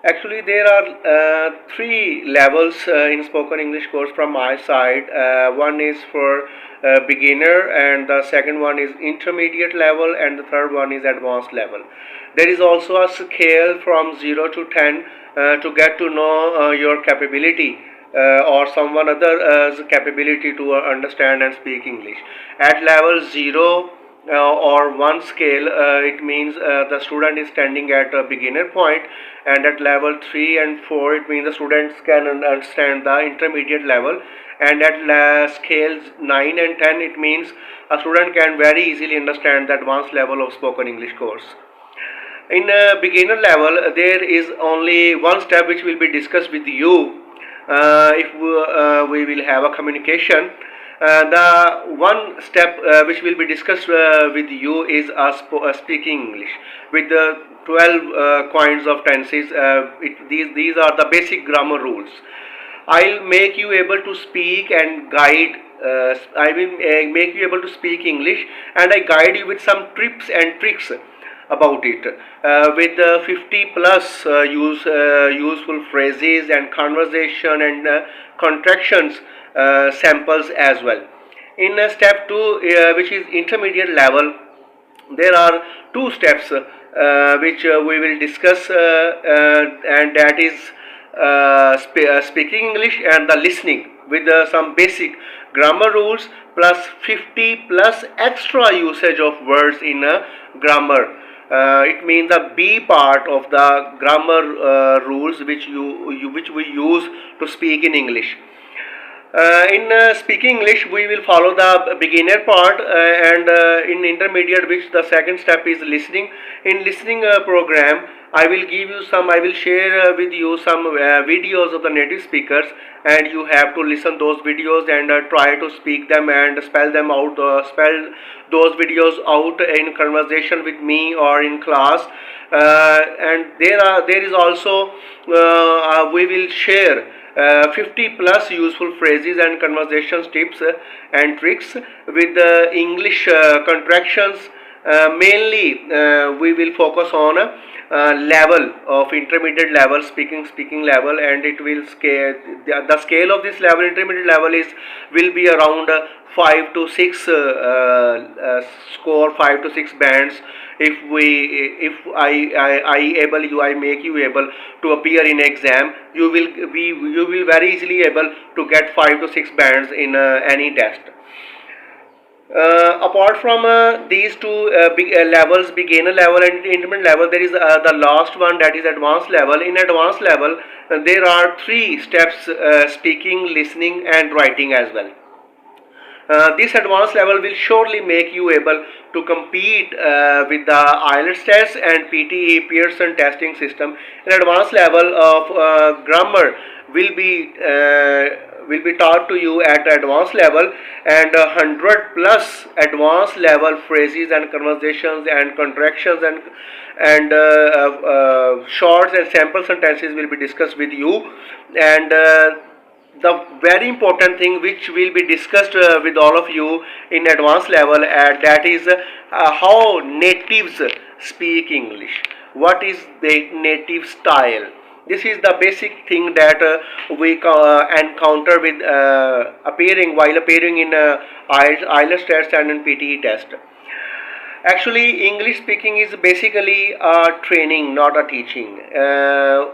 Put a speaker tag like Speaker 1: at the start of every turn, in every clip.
Speaker 1: Actually, there are three levels in spoken English course from my side. One is for beginner, and the second one is intermediate level, and the third one is advanced level. There is also a scale from 0 to 10 to get to know your capability or someone other's capability to understand and speak English. At level 0 or 1 scale, it means the student is standing at a beginner point, and at level 3 and 4 it means the students can understand the intermediate level, and at scales 9 and 10 it means a student can very easily understand the advanced level of spoken English course. In beginner level, there is only one step which will be discussed with you if we will have a communication. The one step which will be discussed with you is speaking English with the 12 kinds of tenses. These are the basic grammar rules. I'll make you able to speak and guide. I will make you able to speak English, and I guide you with some tips and tricks about it with 50 plus useful phrases and conversation and contractions samples as well. In step 2, which is intermediate level, there are two steps which we will discuss, and that is speaking English and the listening with some basic grammar rules plus 50 plus extra usage of words in grammar. It means the B part of the grammar rules which we use to speak in English. In speaking English, we will follow the beginner part, and in intermediate, which the second step is listening. In listening program, I will give you some. I will share with you some videos of the native speakers, and you have to listen those videos and try to speak them and spell them out. Spell those videos out in conversation with me or in class. And there is also we will share 50 plus useful phrases and conversations tips and tricks with the English contractions. Mainly we will focus on level of intermediate level, speaking level, and it will scale the scale of this level. Intermediate level is will be around 5 to 6 score, 5 to 6 bands. If I able you, I make you able to appear in exam, you will very easily able to get 5 to 6 bands in any test. Apart from these two levels, beginner level and intermediate level, there is the last one, that is advanced level. In advanced level, there are three steps: speaking, listening, and writing as well. This advanced level will surely make you able to compete with the IELTS test and PTE Pearson testing system. An advanced level of grammar will be taught to you at advanced level, and 100 plus advanced level phrases and conversations and contractions and shorts and sample sentences will be discussed with you. And the very important thing which will be discussed with all of you in advanced level, that is how natives speak English. What is the native style? This is the basic thing that we encounter with while appearing in IELTS test and in PTE test. Actually, English speaking is basically a training, not a teaching. I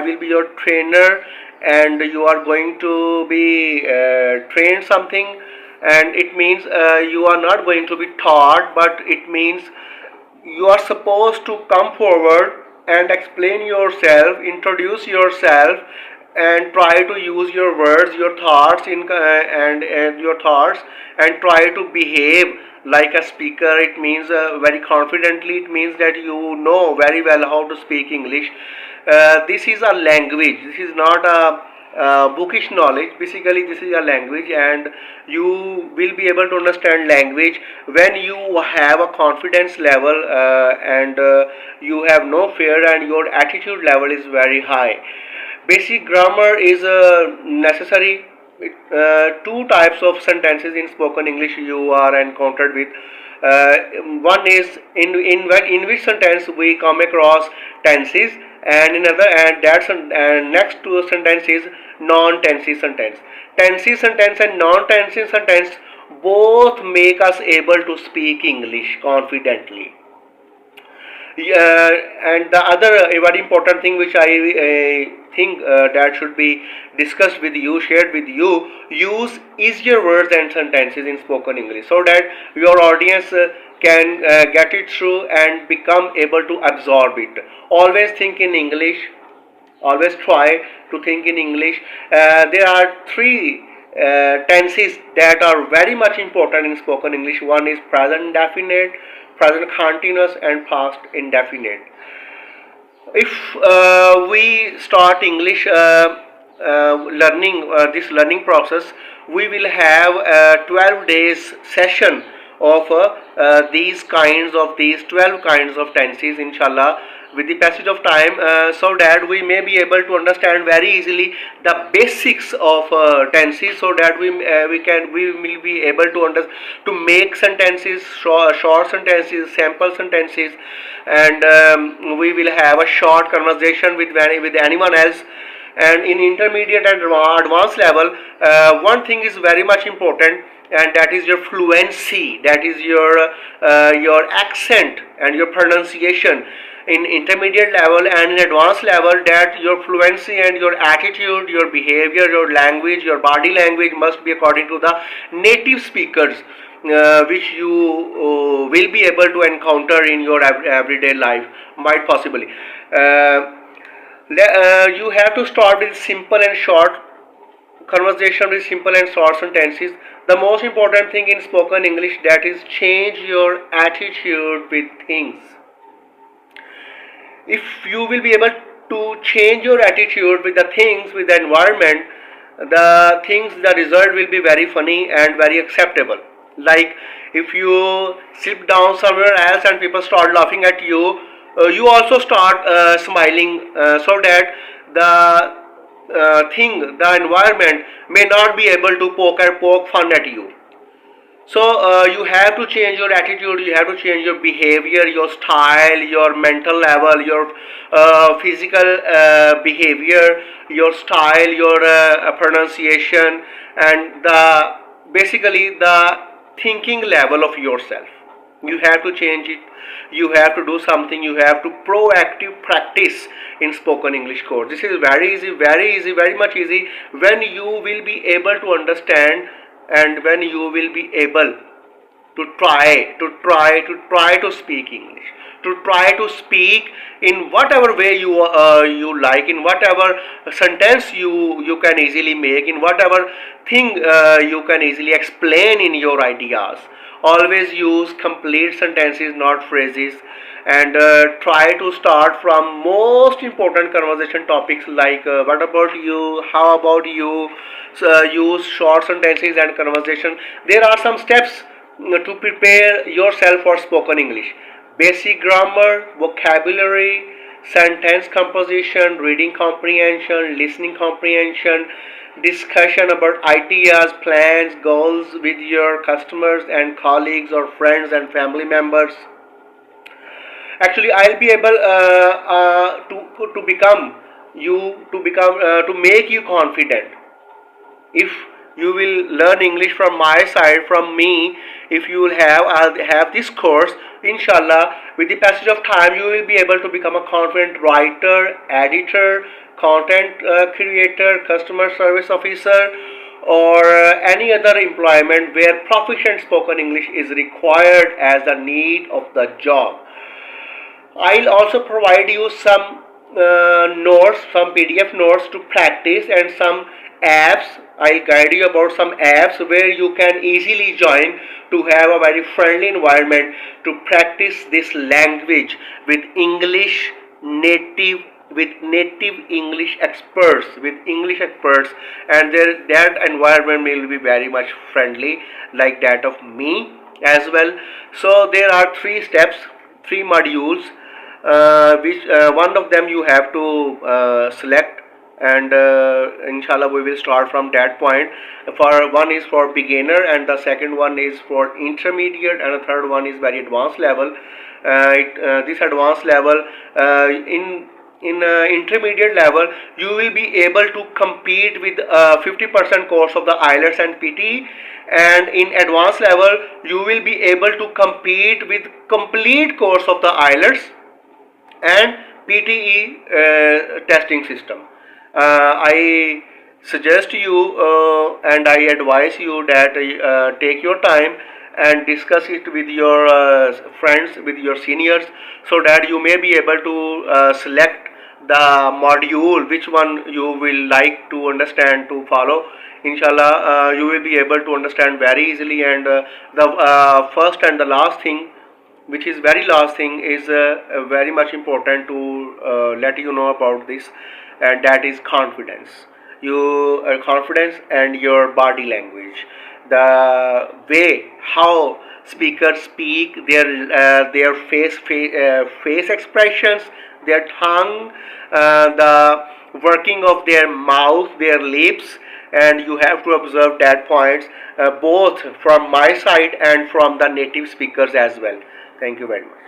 Speaker 1: will be your trainer, and you are going to be trained something, and it means you are not going to be taught, but it means you are supposed to come forward and explain yourself, introduce yourself, and try to use your words, your thoughts and your thoughts, and try to behave like a speaker. It means very confidently. It means that you know very well how to speak English. This is a language. This is not a bookish knowledge. Basically, this is a language, and you will be able to understand language when you have a confidence level, and you have no fear, and your attitude level is very high. Basic grammar is necessary. Two types of sentences in spoken English you are encountered with. One is in which sentence we come across tenses, and another, and that's and next to a sentence is non-tenses sentence. Tenses sentence and non-tenses sentence both make us able to speak English confidently. And the other very important thing which I think that should be discussed with you, shared with you, use easier words and sentences in spoken English so that your audience can get it through and become able to absorb it. Always think in English, always try to think in English. There are three tenses that are very much important in spoken English. One is present indefinite, present continuous, and past indefinite. If we start English learning, this learning process, we will have a 12 days session of these 12 kinds of tenses, inshallah, with the passage of time, so that we may be able to understand very easily the basics of tenses, so that we will be able to make sentences, short sentences, sample sentences, and we will have a short conversation with anyone else. And in intermediate and advanced level, one thing is very much important, and that is your fluency, that is your accent and your pronunciation. In intermediate level and in advanced level, that your fluency and your attitude, your behavior, your language, your body language must be according to the native speakers, which you will be able to encounter in your everyday life, might possibly. You have to start with simple and short conversation, with simple and short sentences. The most important thing in spoken English, that is change your attitude with things. If you will be able to change your attitude with the things, with the environment, the result will be very funny and very acceptable. Like if you sit down somewhere else and people start laughing at you, you also start smiling, so that the environment may not be able to poke fun at you. So you have to change your attitude, you have to change your behavior, your style, your mental level, your physical behavior, your style, your pronunciation, and basically the thinking level of yourself. You have to change it. You have to do something. You have to proactive practice in spoken English course. This is very easy, very much easy when you will be able to understand, and when you will be able to try to speak English, to try to speak in whatever way you like, in whatever sentence you can easily make, in whatever thing you can easily explain in your ideas. Always use complete sentences, not phrases, and try to start from most important conversation topics like what about you, how about you. So, use short sentences and conversation. There are some steps to prepare yourself for spoken English: basic grammar, vocabulary, sentence composition, reading comprehension, listening comprehension, discussion about ideas, plans, goals with your customers and colleagues or friends and family members. Actually, I'll be able to make you confident. If you will learn English from my side, from me, if you will have this course, inshallah, with the passage of time, you will be able to become a confident writer, editor, content creator, customer service officer, or any other employment where proficient spoken English is required as the need of the job. I'll also provide you some notes, some PDF notes to practice, and some apps. I'll guide you about some apps where you can easily join to have a very friendly environment to practice this language with native English experts, and that environment will be very much friendly, like that of me as well. So there are three steps, three modules, which one of them you have to select, and inshallah we will start from that point. For one is for beginner, and the second one is for intermediate, and the third one is very advanced level. this advanced level. In intermediate level, you will be able to compete with 50% course of the IELTS and PTE, and in advanced level you will be able to compete with complete course of the IELTS and PTE testing system. I suggest you and I advise you that take your time and discuss it with your friends, with your seniors, so that you may be able to select the module which one you will like to understand, to follow. Inshallah, you will be able to understand very easily. And the first and the last thing, which is very last thing, is very much important to let you know about this, and that is confidence. You confidence and your body language, the way how speakers speak, their face expressions, their tongue, the working of their mouth, their lips, and you have to observe that points, both from my side and from the native speakers as well. Thank you very much.